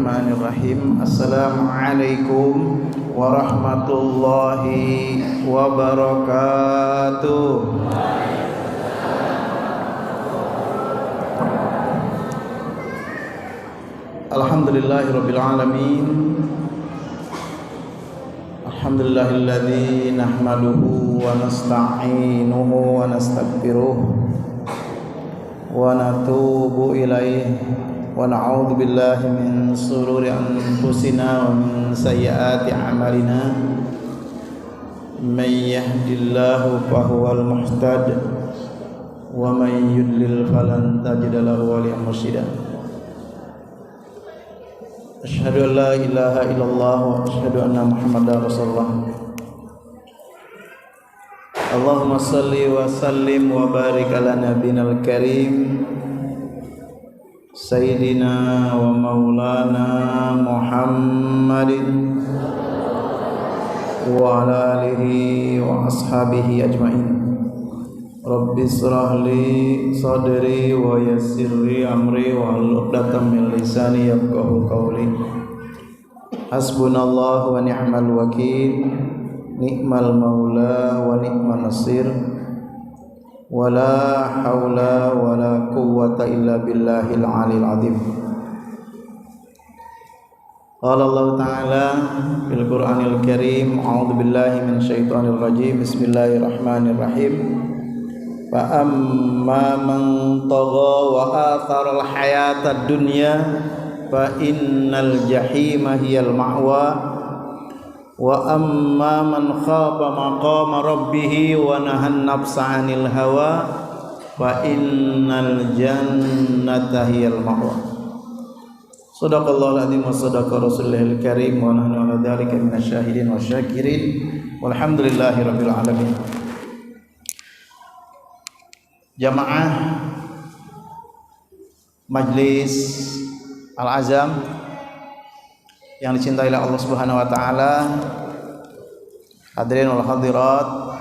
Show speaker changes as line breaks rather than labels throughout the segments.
Bismillahirrahmanirrahim. Assalamualaikum warahmatullahi wabarakatuh. Alhamdulillahirabbil alamin. Alhamdulillahilladzi nahmaduhu wa nasta'inuhu wa nastaghfiruh wa natubu ilaihi wa na'udzu billahi min shururi anfusina wa min sayyiati a'malina. May yahdihillahu fahuwal muhtad wa may yudlil falan tajida lahu waliyyan mursyida. Asyhadu an la ilaha illallah wa asyhadu anna Muhammadar Rasulullah. Allahumma shalli wa sallim wa barik ala nabiyil karim Sayyidina wa maulana Muhammadin wa ala alihi wa ashabihi ajma'in. Rabbi shrah li sadri wa yassir li amri wa hlul 'uqdatam min lisani yafqahu qawli. Hasbunallahu wa ni'mal wakil, ni'mal maula wa ni'man nasir. Wala haula wala quwwata illa billahil aliyil azim. Qala Allah Ta'ala fil Qur'anil Karim, a'udzu billahi minasyaitonir rajim. Bismillahirrahmanirrahim. Fa amma man tagha wa athara al hayatad dunya fa innal jahima hiyal ma'wa. Wa amma man khafa maqama rabbih wa nahan nafsa 'anil hawa fa innal jannata hiyal ma'wa. Shadaqallahul azim wa shadaqa rasulul karim wa nahnu 'ala dzalika minasyahidin wasyakirin walhamdulillahirabbil alamin. Jamaah Majlis Al-Azam yang dicintai oleh Allah Subhanahu wa taala, hadirin wal hadirat,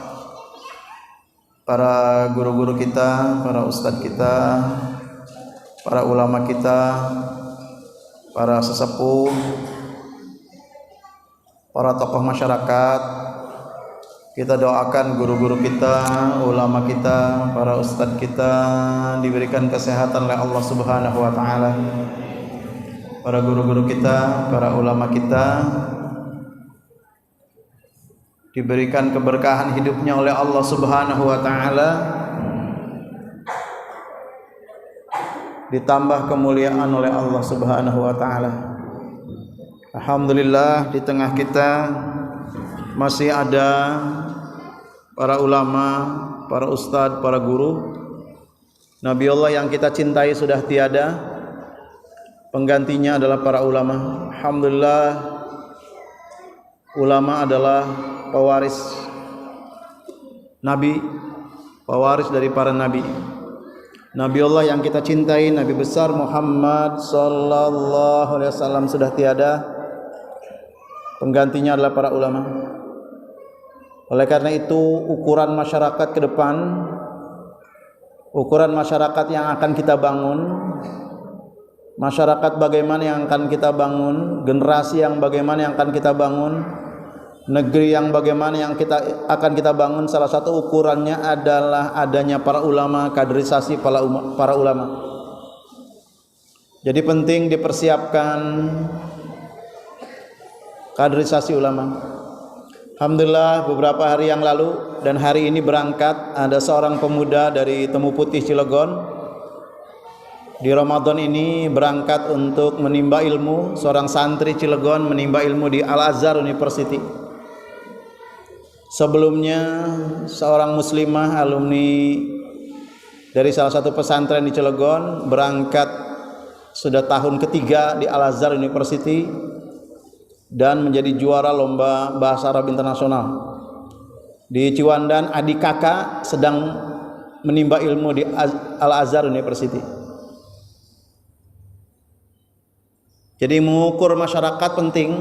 para guru-guru kita, para ustadz kita, para ulama kita, para sesepuh, para tokoh masyarakat. Kita doakan guru-guru kita, ulama kita, para ustadz kita diberikan kesehatan oleh Allah Subhanahu wa taala. Para guru-guru kita, para ulama kita diberikan keberkahan hidupnya oleh Allah Subhanahu wa taala, ditambah kemuliaan oleh Allah Subhanahu wa taala. Alhamdulillah, di tengah kita masih ada para ulama, para ustadz, para guru. Nabi Allah yang kita cintai sudah tiada, penggantinya adalah para ulama. Alhamdulillah, ulama adalah pewaris Nabi, pewaris dari para Nabi. Nabi Allah yang kita cintai, Nabi besar Muhammad sallallahu alaihi wasallam sudah tiada, penggantinya adalah para ulama. Oleh karena itu, ukuran masyarakat ke depan, ukuran masyarakat yang akan kita bangun, masyarakat bagaimana yang akan kita bangun, generasi yang bagaimana yang akan kita bangun, negeri yang bagaimana yang akan kita bangun, salah satu ukurannya adalah adanya para ulama, kaderisasi para ulama. Jadi penting dipersiapkan kaderisasi ulama. Alhamdulillah, beberapa hari yang lalu dan hari ini berangkat ada seorang pemuda dari Temu Putih Cilegon. Di Ramadan ini berangkat untuk menimba ilmu, seorang santri Cilegon menimba ilmu di Al-Azhar University. Sebelumnya seorang muslimah alumni dari salah satu pesantren di Cilegon berangkat sudah tahun ketiga di Al-Azhar University dan menjadi juara lomba bahasa Arab internasional. Di Ciwandan adik kakak sedang menimba ilmu di Al-Azhar University. Jadi mengukur masyarakat penting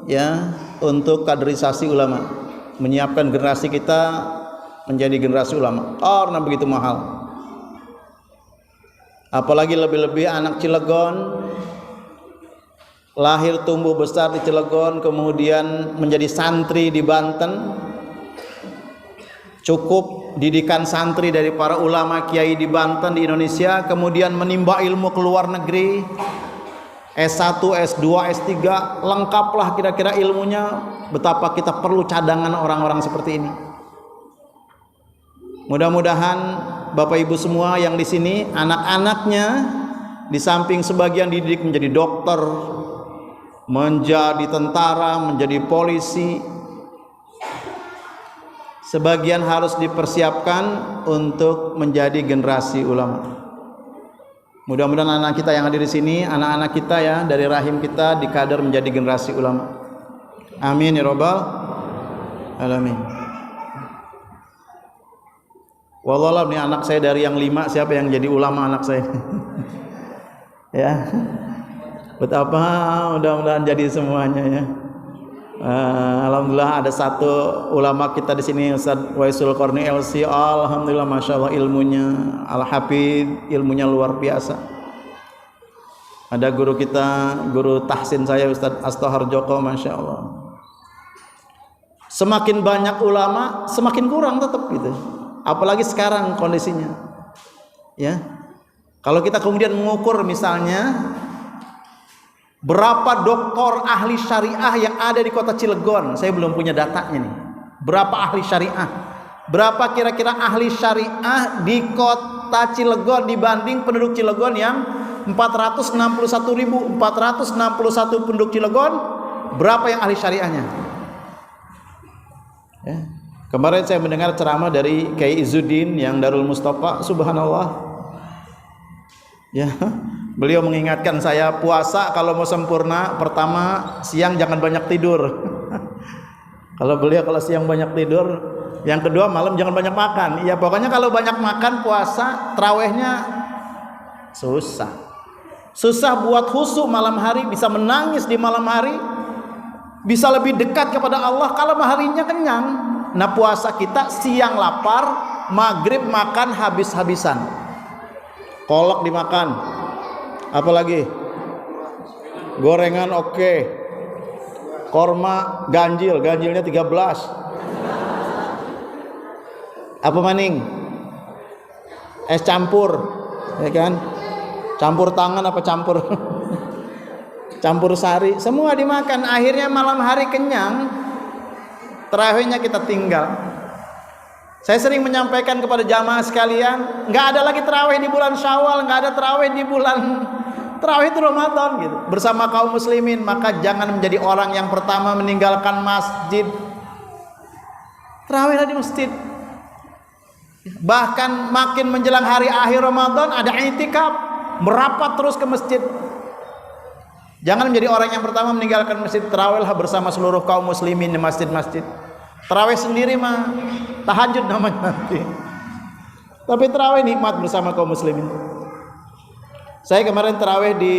ya untuk kaderisasi ulama, menyiapkan generasi kita menjadi generasi ulama karena begitu mahal. Apalagi lebih-lebih anak Cilegon lahir tumbuh besar di Cilegon, kemudian menjadi santri di Banten, cukup didikan santri dari para ulama kiai di Banten di Indonesia, kemudian menimba ilmu ke luar negeri, S1, S2, S3, lengkaplah kira-kira ilmunya. Betapa kita perlu cadangan orang-orang seperti ini. Mudah-mudahan Bapak Ibu semua yang di sini, anak-anaknya di samping sebagian dididik menjadi dokter, menjadi tentara, menjadi polisi, sebagian harus dipersiapkan untuk menjadi generasi ulama. Mudah-mudahan anak kita yang hadir di sini, anak-anak kita ya dari rahim kita dikader menjadi generasi ulama. Amin ya rabbal alamin. Wallah ini anak saya dari yang 5, siapa yang jadi ulama anak saya? Ya, betapa mudah-mudahan jadi semuanya ya. Alhamdulillah ada satu ulama kita di sini, Ustaz Waisul Qarni LC. Alhamdulillah, masya Allah ilmunya, al-hafidh, ilmunya luar biasa. Ada guru kita, guru tahsin saya Ustaz Astohar Joko, masya Allah. Semakin banyak ulama, semakin kurang tetap gitu. Apalagi sekarang kondisinya. Ya, kalau kita kemudian mengukur misalnya berapa doktor ahli syariah yang ada di kota Cilegon, saya belum punya datanya nih. Berapa ahli syariah? Berapa kira-kira ahli syariah di kota Cilegon dibanding penduduk Cilegon yang 461 penduduk Cilegon, berapa yang ahli syariahnya? Ya. Kemarin saya mendengar ceramah dari Kiai Izzuddin yang Darul Mustafa, subhanallah. Ya, beliau mengingatkan saya puasa kalau mau sempurna, pertama siang jangan banyak tidur. Kalau siang banyak tidur, yang kedua malam jangan banyak makan. Ya pokoknya kalau banyak makan puasa, tarawihnya susah buat khusyuk malam hari, bisa menangis di malam hari, bisa lebih dekat kepada Allah kalau harinya kenyang. Nah puasa kita siang lapar, maghrib makan habis-habisan, kolak dimakan, apalagi gorengan oke, korma ganjilnya 13, apa maning, es campur, ya kan, campur tangan apa campur campur sari, semua dimakan. Akhirnya malam hari kenyang, tarawihnya kita tinggal. Saya sering menyampaikan kepada jamaah sekalian, nggak ada lagi tarawih di bulan Syawal, nggak ada tarawih di bulan tarawih itu Ramadan gitu, bersama kaum muslimin. Maka jangan menjadi orang yang pertama meninggalkan masjid. Tarawihlah di masjid. Bahkan makin menjelang hari akhir Ramadan ada i'tikaf, merapat terus ke masjid. Jangan menjadi orang yang pertama meninggalkan masjid. Tarawihlah bersama seluruh kaum muslimin di masjid-masjid. Tarawih sendiri mah tahajud namanya nanti. Tapi tarawih nikmat bersama kaum muslimin. Saya kemarin tarawih di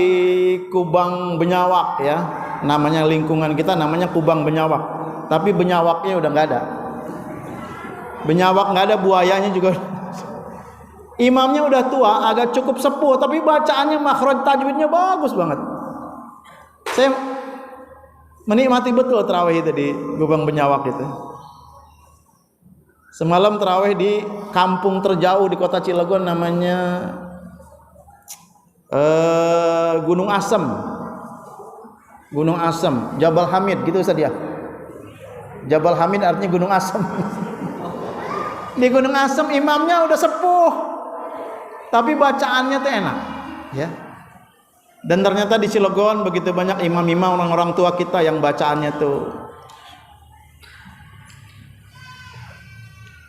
Kubang Benyawak ya. Namanya lingkungan kita namanya Kubang Benyawak. Tapi Benyawaknya udah nggak ada. Benyawak nggak ada, buayanya juga. Imamnya udah tua, agak cukup sepuh, tapi bacaannya makhraj tajwidnya bagus banget. Saya menikmati betul tarawih itu di Kubang Benyawak itu. Semalam tarawih di kampung terjauh di kota Cilegon namanya Gunung Asem, Jabal Hamid gitu saja. Jabal Hamid artinya Gunung Asem. Di Gunung Asem imamnya udah sepuh, tapi bacaannya tuh enak, ya. Dan ternyata di Cilegon begitu banyak imam-imam orang-orang tua kita yang bacaannya tuh,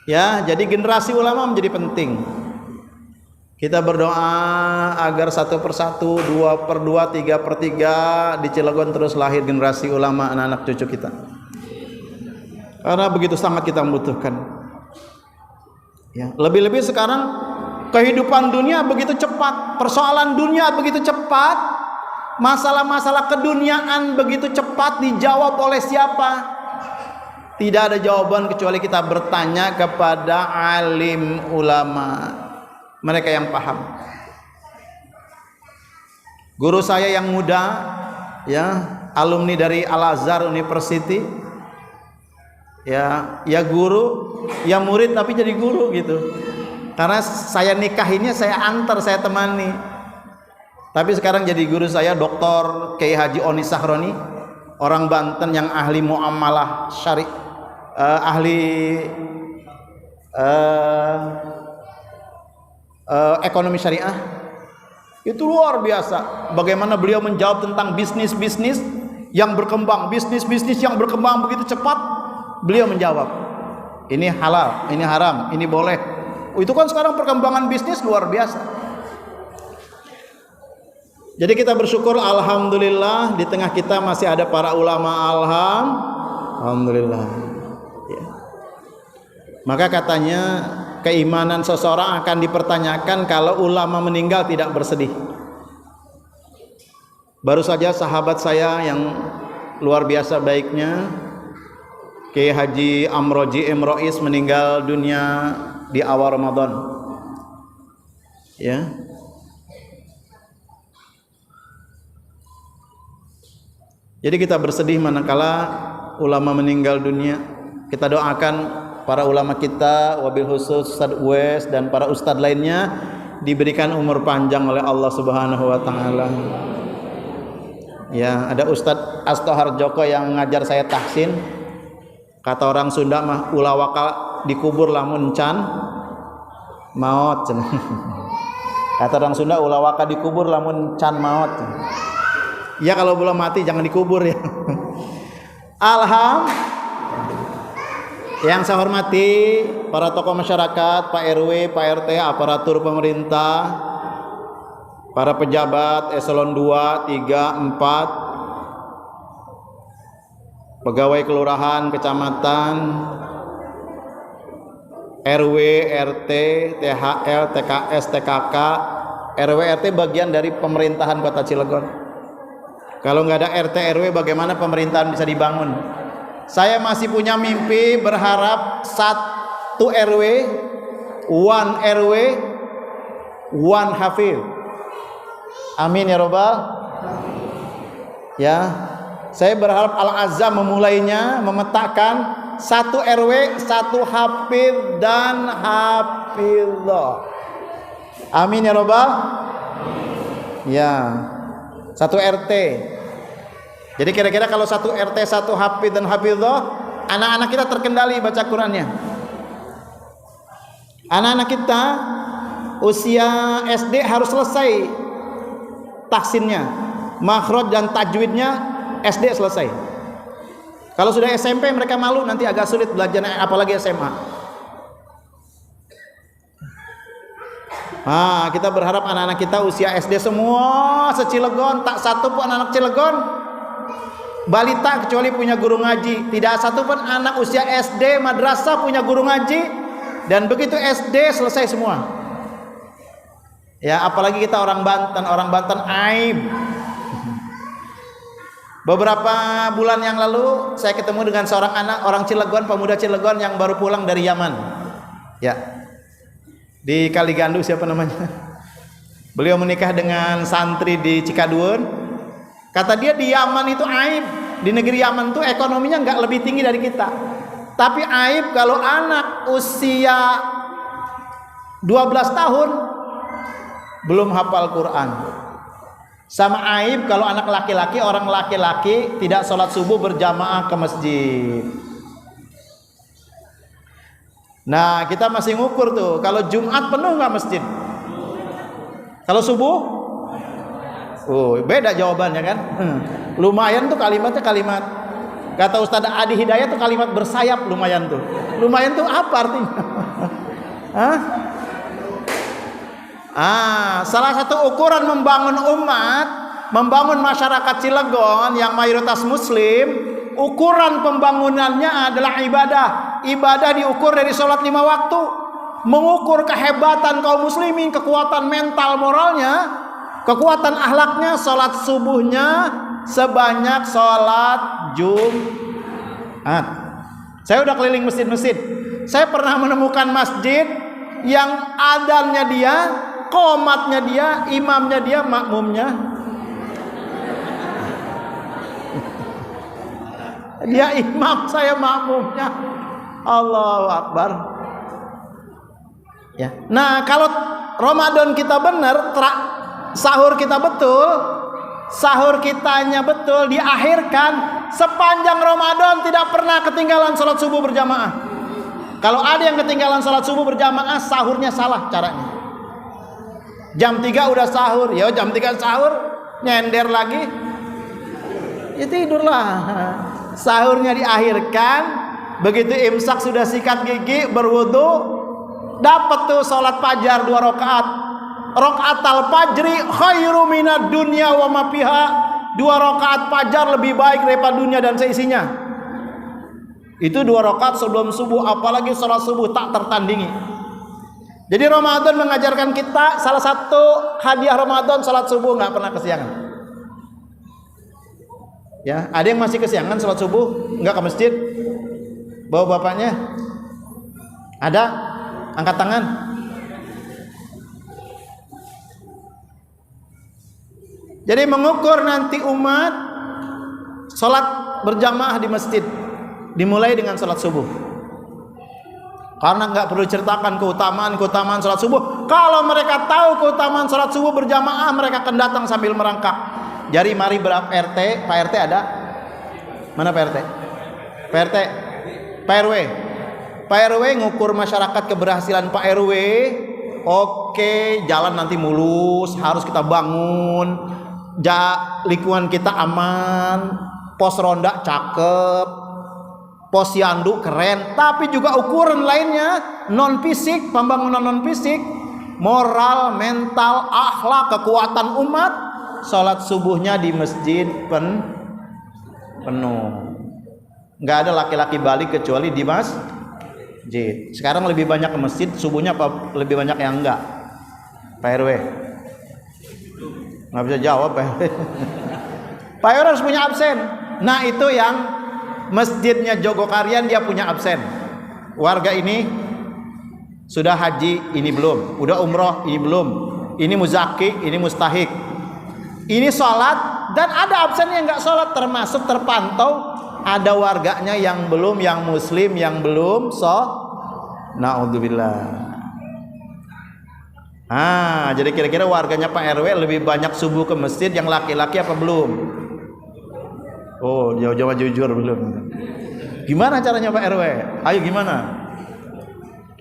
ya. Jadi generasi ulama menjadi penting. Kita berdoa agar 1/1, 2/2, 3/3 di Cilegon terus lahir generasi ulama, anak-anak cucu kita. Karena begitu sangat kita membutuhkan. Ya, lebih-lebih sekarang kehidupan dunia begitu cepat, persoalan dunia begitu cepat, masalah-masalah keduniaan begitu cepat dijawab oleh siapa? Tidak ada jawaban kecuali kita bertanya kepada alim ulama, mereka yang paham. Guru saya yang muda ya, alumni dari Al-Azhar University, ya guru, ya murid tapi jadi guru gitu. Karena saya nikahinnya saya antar, saya temani. Tapi sekarang jadi guru saya Dr. Kiai Haji Oni Sahroni, orang Banten yang ahli muamalah syari, ahli ekonomi syariah. Itu luar biasa bagaimana beliau menjawab tentang bisnis-bisnis yang berkembang, bisnis-bisnis yang berkembang begitu cepat. Beliau menjawab, ini halal, ini haram, ini boleh. Itu kan sekarang perkembangan bisnis luar biasa. Jadi kita bersyukur, alhamdulillah di tengah kita masih ada para ulama. Alhamdulillah ya. Maka katanya keimanan seseorang akan dipertanyakan kalau ulama meninggal tidak bersedih. Baru saja sahabat saya yang luar biasa baiknya, Kiai Haji Amroji Imrois, meninggal dunia di awal Ramadan. Ya. Jadi kita bersedih manakala ulama meninggal dunia. Kita doakan para ulama kita, wabil khusus Ustadz Uwais dan para ustadz lainnya diberikan umur panjang oleh Allah Subhanahu wa taala. Ya, ada Ustadz Astohar Joko yang ngajar saya tahsin. Kata orang Sunda mah ulah wakal dikubur lamun can maot. Kata orang Sunda ulah wakal dikubur lamun can maot. Ya kalau belum mati jangan dikubur ya. Yang saya hormati para tokoh masyarakat, Pak RW, Pak RT, aparatur pemerintah, para pejabat eselon 2, 3, 4, pegawai kelurahan, kecamatan, RW, RT, THL, TKS, TKK. RW, RT bagian dari pemerintahan Kota Cilegon. Kalau nggak ada RT RW bagaimana pemerintahan bisa dibangun? Saya masih punya mimpi berharap 1 RW, 1 RW, 1 hafid. Amin ya robbal. Ya, saya berharap Al-Azhar memulainya, memetakan 1 RW, 1 hafid dan hafidhah. Amin ya robbal. Ya, 1 RT. Jadi kira-kira kalau 1 RT, 1 hafidh dan hafidhah, anak-anak kita terkendali baca Qurannya. Anak-anak kita usia SD harus selesai tahsinnya, makhraj dan tajwidnya SD selesai. Kalau sudah SMP mereka malu, nanti agak sulit belajar, apalagi SMA. Kita berharap anak-anak kita usia SD semua se-Cilegon, tak satu pun anak Cilegon balita kecuali punya guru ngaji. Tidak satu pun anak usia SD madrasah punya guru ngaji, dan begitu SD selesai semua. Ya, apalagi kita orang Banten aib. Beberapa bulan yang lalu saya ketemu dengan seorang anak orang Cilegon, pemuda Cilegon yang baru pulang dari Yaman. Ya. Di Kaligandu siapa namanya? Beliau menikah dengan santri di Cikaduun. Kata dia di Yaman itu aib. Di negeri Yaman itu ekonominya nggak lebih tinggi dari kita. Tapi aib kalau anak usia 12 tahun belum hafal Quran. Sama aib kalau anak laki-laki, orang laki-laki tidak sholat subuh berjamaah ke masjid. Nah, kita masih ngukur tuh, kalau Jumat penuh nggak masjid? Kalau subuh? Beda jawabannya kan? Lumayan tuh kalimatnya kalimat. Kata Ustaz Adi Hidayat tuh kalimat bersayap lumayan tuh. Lumayan tuh apa artinya? Salah satu ukuran membangun umat, membangun masyarakat Cilegon yang mayoritas muslim, ukuran pembangunannya adalah ibadah. Ibadah diukur dari sholat 5 waktu. Mengukur kehebatan kaum muslimin, kekuatan mental moralnya, kekuatan akhlaknya, sholat subuhnya sebanyak sholat Jumat. Saya udah keliling masjid-masjid. Saya pernah menemukan masjid yang adzannya dia, qomatnya dia, imamnya dia, makmumnya Dia imam, saya makmumnya. Allahu Akbar. Ya. Nah, kalau Ramadan kita benar, sahur kita betul, sahur kitanya betul, diakhirkan sepanjang Ramadan tidak pernah ketinggalan sholat subuh berjamaah. Kalau ada yang ketinggalan sholat subuh berjamaah, sahurnya salah caranya. Jam 3 udah sahur, ya jam 3 sahur, nyender lagi, ya tidurlah. Sahurnya diakhirkan, begitu imsak sudah sikat gigi, berwudu, dapat tuh sholat fajar 2 rakaat. Rakaatul fajri khairu minad dunya wa ma fiha. 2 rakaat fajar lebih baik daripada dunia dan seisinya. Itu 2 rakaat sebelum subuh, apalagi sholat subuh tak tertandingi. Jadi Ramadan mengajarkan kita salah satu hadiah Ramadan sholat subuh, nggak pernah kesiangan. Ya, ada yang masih kesiangan sholat subuh, nggak ke masjid? Bawa bapaknya? Ada? Angkat tangan. Jadi mengukur nanti umat sholat berjamaah di masjid dimulai dengan sholat subuh. Karena nggak perlu ceritakan keutamaan sholat subuh. Kalau mereka tahu keutamaan sholat subuh berjamaah, mereka akan datang sambil merangkak. Jadi mari berapa RT? Pak RT ada? Mana Pak RT? Pak RT? Pak RW? Pak RW ngukur masyarakat keberhasilan Pak RW. Oke, jalan nanti mulus, harus kita bangun. Lingkungan kita aman, pos ronda cakep, pos yandu keren. Tapi juga ukuran lainnya non fisik, pembangunan non fisik, moral, mental, akhlak, kekuatan umat. Sholat subuhnya di masjid penuh. Nggak ada laki-laki balik kecuali di masjid. Sekarang lebih banyak ke masjid, subuhnya apa lebih banyak yang enggak? Pak RW nggak bisa jawab Pak RW. Pak RW harus punya absen. Nah itu yang masjidnya Jogokarian, dia punya absen. Warga ini sudah haji, ini belum. Udah umroh, ini belum. Ini muzaki, ini mustahik. Ini sholat, dan ada absen yang nggak sholat, termasuk terpantau ada warganya yang belum, yang muslim yang belum naudzubillah. Jadi kira-kira warganya Pak RW lebih banyak subuh ke masjid yang laki-laki apa belum? Oh, jawab jujur belum. Gimana caranya Pak RW? Ayo gimana?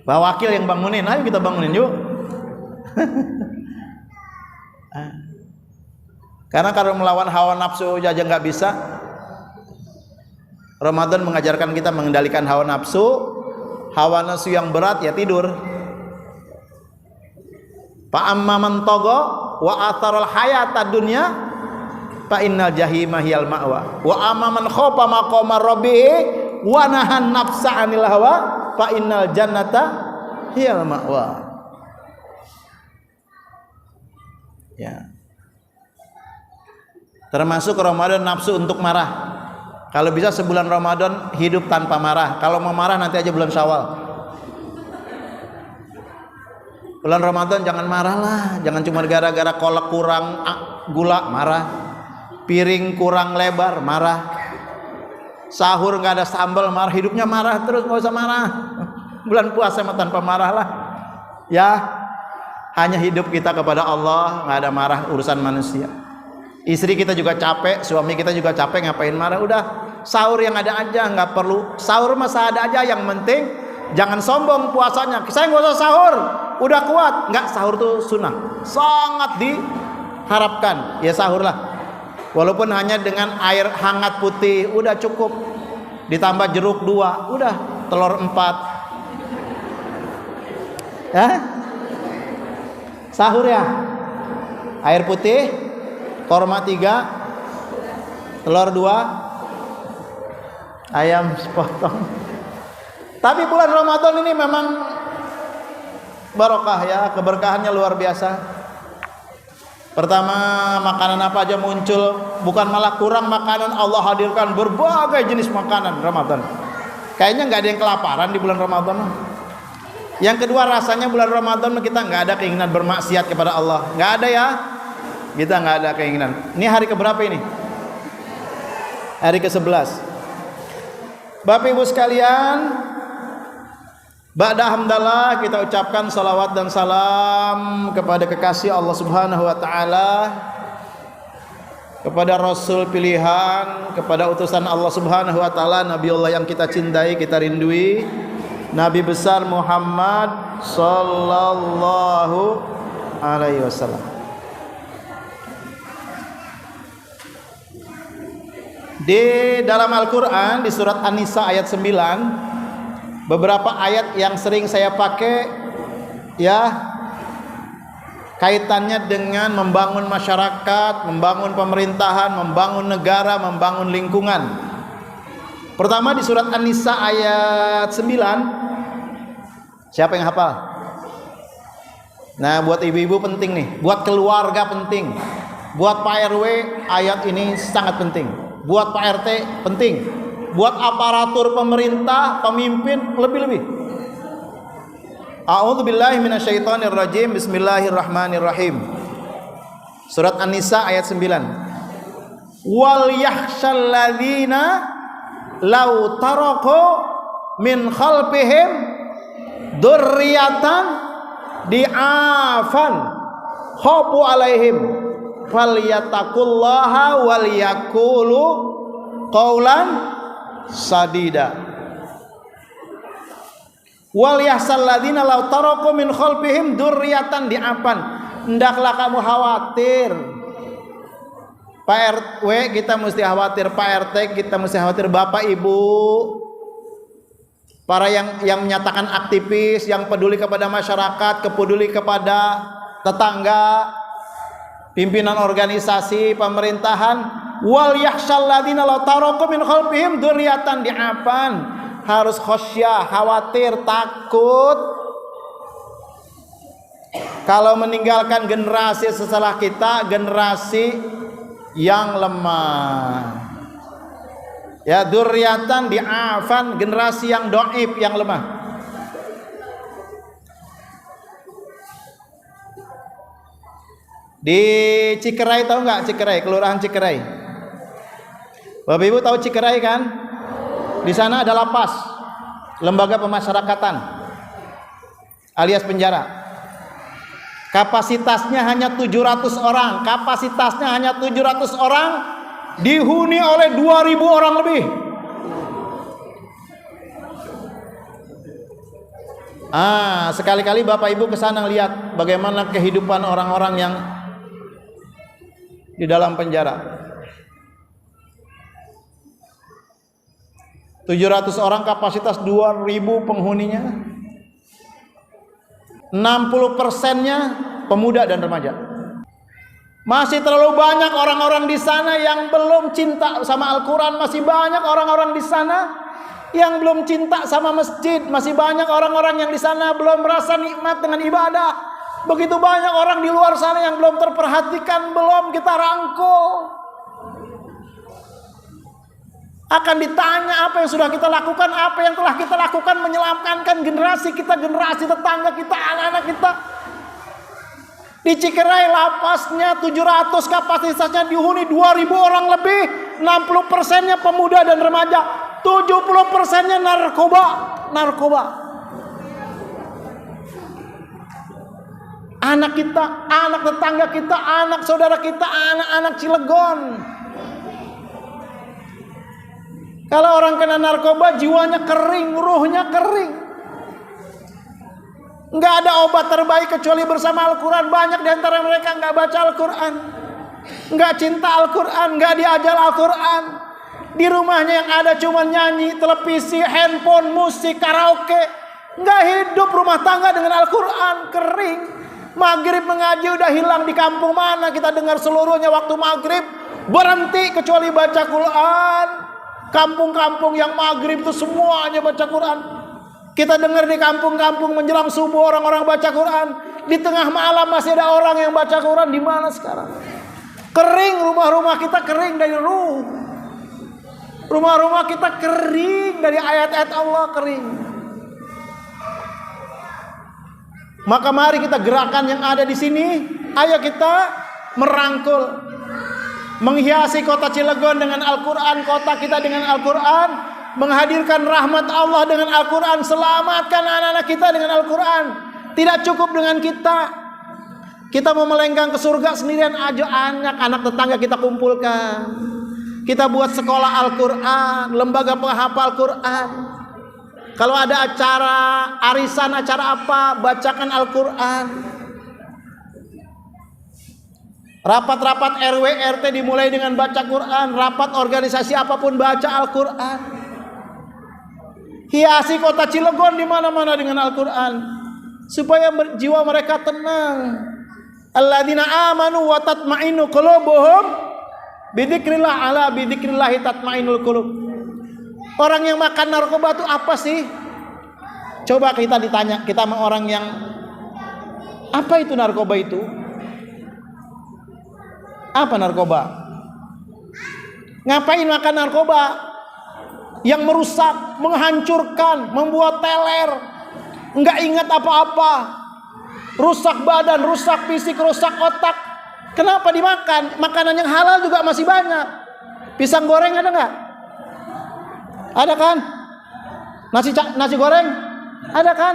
Pak Wakil yang bangunin, ayo kita bangunin yuk. Karena kalau melawan hawa nafsu aja nggak bisa. Ramadan mengajarkan kita mengendalikan hawa nafsu. Hawa nafsu yang berat ya tidur. Fa amma man tagha wa atharal hayatad dunya fa innal jahima hiyal ma'wa. Wa amma man khafa maqama rabbih wa nahan nafsa 'anil hawa fa innal jannata hiyal ma'wa. Ya. Termasuk Ramadan nafsu untuk marah. Kalau bisa sebulan Ramadan hidup tanpa marah. Kalau mau marah nanti aja bulan Syawal. Bulan Ramadan jangan marah lah. Jangan cuma gara-gara kolak kurang gula marah, piring kurang lebar marah, sahur nggak ada sambal marah. Hidupnya marah terus, nggak usah marah. Bulan puasa mah tanpa marah lah. Ya, hanya hidup kita kepada Allah, nggak ada marah urusan manusia. Istri kita juga capek, suami kita juga capek, ngapain marah? Udah sahur yang ada aja, nggak perlu sahur masa ada aja. Yang penting jangan sombong puasanya. Saya nggak usah sahur, udah kuat. Nggak, sahur tuh sunnah, sangat diharapkan. Ya sahurlah, walaupun hanya dengan air hangat putih, udah cukup. Ditambah jeruk 2, udah telur 4. Ya, sahur ya, air putih, korma 3, telur 2, ayam sepotong. Tapi bulan Ramadan ini memang barokah ya, keberkahannya luar biasa. Pertama, makanan apa aja muncul, bukan malah kurang makanan, Allah hadirkan berbagai jenis makanan Ramadan. Kayaknya nggak ada yang kelaparan di bulan Ramadan. Yang kedua, rasanya bulan Ramadan kita nggak ada keinginan bermaksiat kepada Allah, nggak ada ya. Kita nggak ada keinginan. Ini hari keberapa ini? Hari ke-11. Bapak Ibu sekalian, ba'da hamdalah kita ucapkan salawat dan salam kepada kekasih Allah Subhanahu wa taala, kepada Rasul pilihan, kepada utusan Allah Subhanahu wa taala, Nabi Allah yang kita cintai, kita rindui, Nabi besar Muhammad sallallahu alaihi wasallam. Di dalam Al-Qur'an di surat An-Nisa ayat 9, beberapa ayat yang sering saya pakai ya, kaitannya dengan membangun masyarakat, membangun pemerintahan, membangun negara, membangun lingkungan. Pertama di surat An-Nisa ayat 9. Siapa yang hafal? Nah, buat ibu-ibu penting nih, buat keluarga penting, buat Pak RW ayat ini sangat penting, buat Pak RT penting, buat aparatur pemerintah, pemimpin lebih-lebih. A'udzubillahi minasyaitonirrajim. Bismillahirrahmanirrahim. Surat An-Nisa ayat 9. Wal yakhshal ladzina law taraku min khalfihim dzurriyyatan di'afan khafu alaihim falyattaqullaha wal yaqulu qaulan sadida. Wal yahsal ladzina law taraku min khalfihim dzurriyyatan di'afan. Hendaklah kamu khawatir, Pak RW kita mesti khawatir, Pak RT kita mesti khawatir, Bapak Ibu, para yang menyatakan aktivis, yang peduli kepada masyarakat, peduli kepada tetangga, pimpinan organisasi pemerintahan. Wal yakhshal ladzina law taraku min khalfihim dzurriyyatan di'afan. Harus khosyah, khawatir, takut kalau meninggalkan generasi setelah kita, generasi yang lemah. Ya, dzurriyyatan di'afan, generasi yang dhaif, yang lemah. Di Cikerai, tahu nggak Cikerai, kelurahan Cikerai? Bapak Ibu tahu Cikerai kan? Di sana ada lapas, lembaga pemasyarakatan, alias penjara. Kapasitasnya hanya 700 orang, kapasitasnya hanya 700 orang, dihuni oleh 2000 orang lebih. Sekali-kali Bapak Ibu ke sana lihat bagaimana kehidupan orang-orang yang di dalam penjara. 700 orang, kapasitas 2000 penghuninya. 60%-nya pemuda dan remaja. Masih terlalu banyak orang-orang di sana yang belum cinta sama Al-Quran. Masih banyak orang-orang di sana yang belum cinta sama masjid. Masih banyak orang-orang yang di sana belum merasa nikmat dengan ibadah. Begitu banyak orang di luar sana yang belum terperhatikan, belum kita rangkul. Akan ditanya apa yang sudah kita lakukan, apa yang telah kita lakukan menyelamatkan generasi kita, generasi tetangga kita, anak-anak kita. Di Cikerai lapasnya 700, kapasitasnya dihuni 2000 orang lebih, 60%-nya pemuda dan remaja, 70%-nya narkoba. Anak kita, anak tetangga kita, anak saudara kita, anak-anak Cilegon. Kalau orang kena narkoba, jiwanya kering, ruhnya kering. Nggak ada obat terbaik kecuali bersama Al-Quran. Banyak di antara mereka nggak baca Al-Quran, nggak cinta Al-Quran, nggak diajar Al-Quran. Di rumahnya yang ada cuma nyanyi, televisi, handphone, musik, karaoke. Nggak hidup rumah tangga dengan Al-Quran, kering. Maghrib mengaji udah hilang di kampung mana kita dengar seluruhnya waktu maghrib. Berhenti kecuali baca Quran. Kampung-kampung yang maghrib itu semuanya baca Quran. Kita dengar di kampung-kampung menjelang subuh orang-orang baca Quran. Di tengah malam masih ada orang yang baca Quran. Di mana sekarang? Kering rumah-rumah kita, kering dari ruh. Rumah-rumah kita kering dari ayat-ayat Allah, kering. Maka mari kita gerakan yang ada di sini. Ayo kita merangkul, menghiasi kota Cilegon dengan Al-Quran, kota kita dengan Al-Quran, menghadirkan rahmat Allah dengan Al-Quran. Selamatkan anak-anak kita dengan Al-Quran. Tidak cukup dengan kita mau melenggang ke surga sendirian aja, anak tetangga kita kumpulkan. Kita buat sekolah Al-Quran, lembaga penghafal Quran. Kalau ada acara arisan, acara apa, bacakan Al-Quran. Rapat-rapat RW RT dimulai dengan baca Quran. Rapat organisasi apapun baca Al-Quran. Hiasi kota Cilegon di mana-mana dengan Al-Quran, supaya jiwa mereka tenang. Alladzina amanu wa tatma'innu qulubuhum bidzikrillah, ala bidzikrillah tatma'innul qulub. Orang yang makan narkoba itu apa sih? Coba kita ditanya, kita sama orang yang apa itu narkoba itu? Apa narkoba? Ngapain makan narkoba? Yang merusak, menghancurkan, membuat teler, enggak ingat apa-apa, rusak badan, rusak fisik, rusak otak. Kenapa dimakan? Makanan yang halal juga masih banyak. Pisang goreng ada nggak? Ada kan? Nasi goreng ada kan?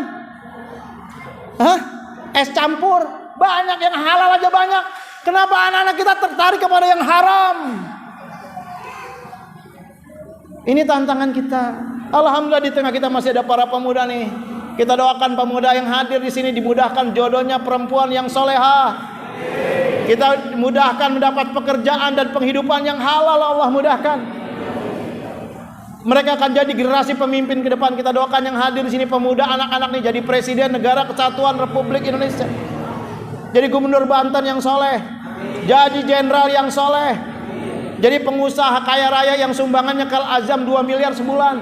Hah? Es campur banyak, yang halal aja banyak. Kenapa anak-anak kita tertarik kepada yang haram? Ini tantangan kita. Alhamdulillah di tengah kita masih ada para pemuda nih. Kita doakan pemuda yang hadir di sini dimudahkan jodohnya perempuan yang soleha. Kita mudahkan mendapat pekerjaan dan penghidupan yang halal, Allah mudahkan. Mereka akan jadi generasi pemimpin ke depan. Kita doakan yang hadir di sini pemuda, anak-anak nih jadi presiden negara kesatuan Republik Indonesia. Jadi gubernur Banten yang soleh, jadi jenderal yang soleh, jadi pengusaha kaya raya yang sumbangannya kal azam 2 miliar sebulan.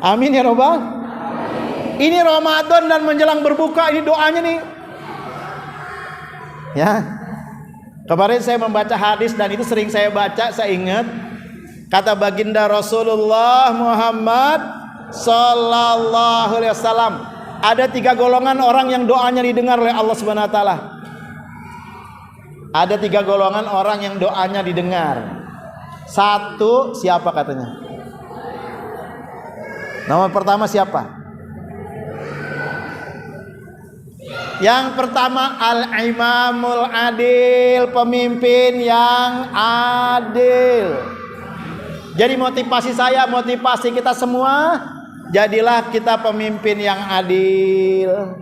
Amin ya robbal. Ini Ramadan dan menjelang berbuka, ini doanya nih. Ya. Kemarin saya membaca hadis dan itu sering saya baca, saya ingat kata baginda Rasulullah Muhammad sallallahu alaihi wasallam, ada 3 golongan orang yang doanya didengar oleh Allah Subhanahu wa taala. Ada 3 golongan orang yang doanya didengar. 1, siapa katanya? Nomor pertama siapa? Yang pertama al-imamul adil, pemimpin yang adil. Jadi motivasi saya, motivasi kita semua, jadilah kita pemimpin yang adil.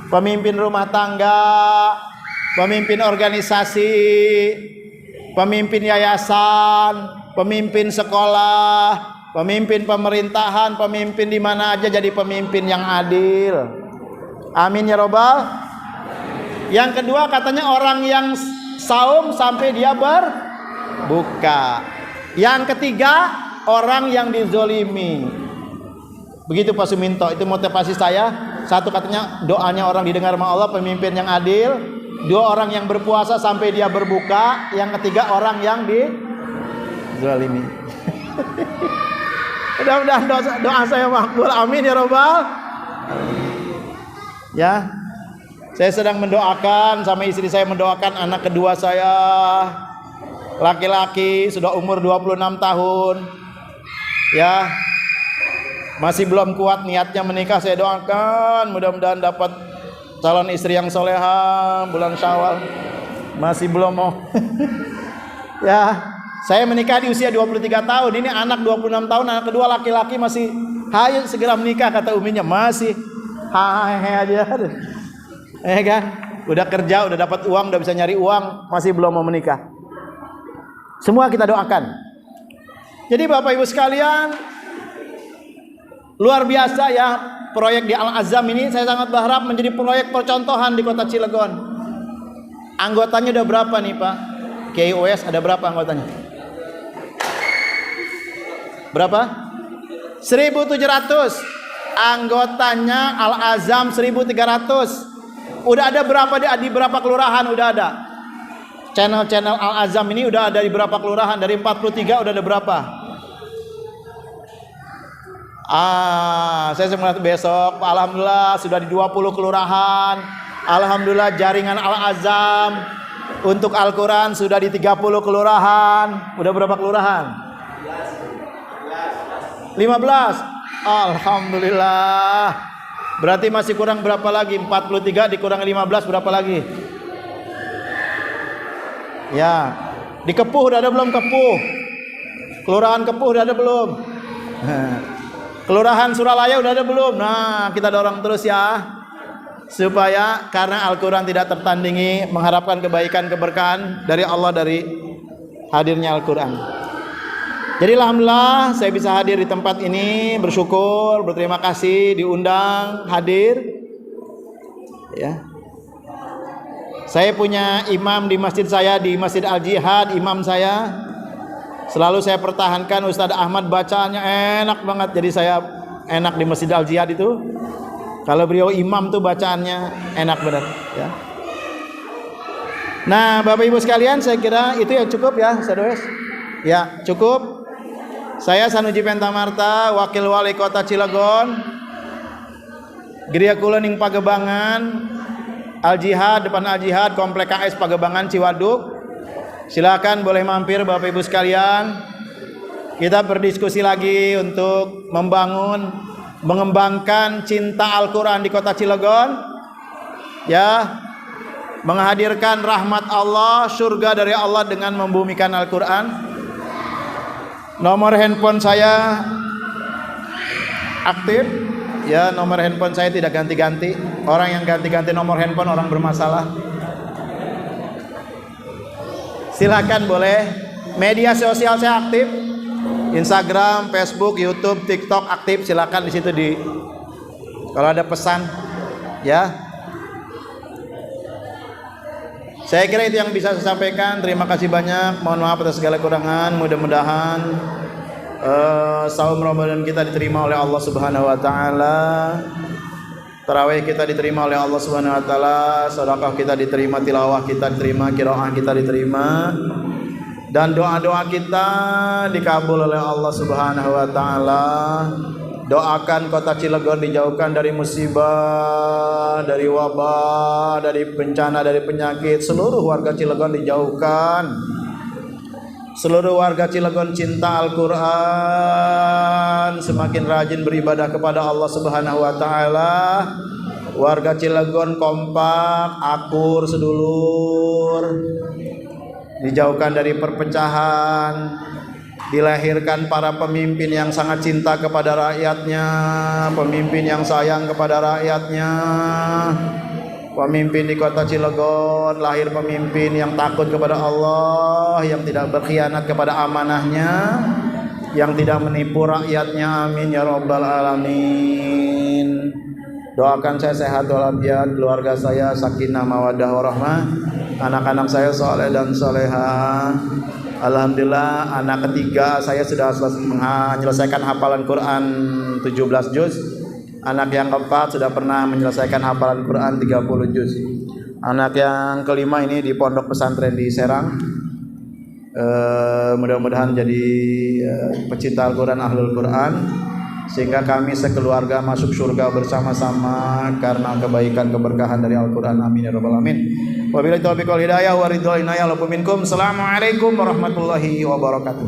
Pemimpin rumah tangga, pemimpin organisasi, pemimpin yayasan, pemimpin sekolah, pemimpin pemerintahan, pemimpin di mana aja jadi pemimpin yang adil. Amin ya robbal. Yang kedua katanya orang yang saum sampai dia berbuka. Yang ketiga orang yang dizolimi. Begitu Pak Suminto, itu motivasi saya. 1 katanya doanya orang didengar sama Allah, pemimpin yang adil. 2 orang yang berpuasa sampai dia berbuka. Yang ketiga orang yang dizolimi. Mudah-mudahan doa saya makbul. Amin ya robbal. Ya, saya sedang mendoakan, sama istri saya mendoakan anak kedua saya, laki-laki, sudah umur 26 tahun. Ya, masih belum kuat niatnya menikah. Saya doakan mudah-mudahan dapat calon istri yang soleha bulan Syawal. Masih belum mau. Ya, saya menikah di usia 23 tahun. Ini anak 26 tahun, anak kedua laki-laki masih hayu segera menikah kata uminya, masih hehehe aja. Kan? Udah kerja, udah dapat uang, udah bisa nyari uang, masih belum mau menikah. Semua kita doakan. Jadi Bapak Ibu sekalian, luar biasa ya proyek di Al-Azam ini. Saya sangat berharap menjadi proyek percontohan di Kota Cilegon. Anggotanya udah berapa nih Pak? KIOS ada berapa anggotanya? Berapa? 1.700. Anggotanya Al-Azam 1.300. Udah ada berapa di berapa kelurahan udah ada. Channel-channel Al-Azam ini udah ada di berapa kelurahan? Dari 43 udah ada berapa? Saya melihat besok alhamdulillah sudah di 20 kelurahan. Alhamdulillah jaringan Al-Azam untuk Al-Quran sudah di 30 kelurahan. Udah berapa kelurahan? Alhamdulillah. Berarti masih kurang berapa lagi? 43 dikurangi 15 berapa lagi? Ya. Di Kepuh udah ada belum Kepuh? Kelurahan Kepuh udah ada belum? Kelurahan Suralaya udah ada belum? Nah, kita dorong terus ya. Supaya karena Al-Quran tidak tertandingi, mengharapkan kebaikan keberkahan dari Allah dari hadirnya Al-Quran. Jadi alhamdulillah saya bisa hadir di tempat ini, bersyukur, berterima kasih diundang hadir. Ya. Saya punya imam di masjid saya, di Masjid Al-Jihad, imam saya selalu saya pertahankan. Ustadz Ahmad bacaannya enak banget, jadi saya enak di Masjid Al-Jihad itu. Kalau beliau imam tuh bacaannya enak benar ya. Nah, Bapak Ibu sekalian, saya kira itu yang cukup ya, Saudara. Ya, cukup. Saya Sanuji Pentamarta, Wakil Wali Kota Cilegon. Geria kula ning Pagebangan, Al-Jihad, depan Al-Jihad, Komplek KS Pagebangan Ciwaduk. Silakan boleh mampir Bapak Ibu sekalian. Kita berdiskusi lagi untuk mengembangkan cinta Al-Quran di kota Cilegon, ya, menghadirkan rahmat Allah, surga dari Allah dengan membumikan Al-Quran. Nomor handphone saya aktif, ya, nomor handphone saya tidak ganti-ganti. Orang yang ganti-ganti nomor handphone orang bermasalah. Silakan boleh. Media sosial saya aktif. Instagram, Facebook, YouTube, TikTok aktif, silakan di situ kalau ada pesan, ya. Saya kira itu yang bisa saya sampaikan. Terima kasih banyak. Mohon maaf atas segala kekurangan. Mudah-mudahan saum Ramadan kita diterima oleh Allah Subhanahu wa taala. Tarawih kita diterima oleh Allah Subhanahu wa taala. Sedekah kita diterima, tilawah kita diterima, qiraah kita diterima. Dan doa-doa kita dikabul oleh Allah Subhanahu wa taala. Doakan kota Cilegon dijauhkan dari musibah, dari wabah, dari bencana, dari penyakit. Seluruh warga Cilegon dijauhkan. Seluruh warga Cilegon cinta Al-Quran, semakin rajin beribadah kepada Allah Subhanahu wa taala. Warga Cilegon kompak, akur, sedulur. Dijauhkan dari perpecahan, dilahirkan para pemimpin yang sangat cinta kepada rakyatnya, pemimpin yang sayang kepada rakyatnya. Pemimpin di kota Cilegon, lahir pemimpin yang takut kepada Allah, yang tidak berkhianat kepada amanahnya, yang tidak menipu rakyatnya. Amin ya rabbal alamin. Doakan saya sehat walafiat, keluarga saya sakinah mawaddah warahmah, anak-anak saya soleh dan soleha. Alhamdulillah, anak ketiga saya sudah menyelesaikan hafalan Quran 17 juz. Anak yang keempat sudah pernah menyelesaikan hafalan Quran 30 juz. Anak yang kelima ini di pondok pesantren di Serang. Mudah-mudahan jadi pecinta Al-Quran, ahlul Quran, sehingga kami sekeluarga masuk surga bersama-sama karena kebaikan keberkahan dari Al-Quran. Amin ya rabbal alamin. Wabillahi taufiq wal hidayah wa ridho inayah lakum minkum. Assalamualaikum warahmatullahi wabarakatuh.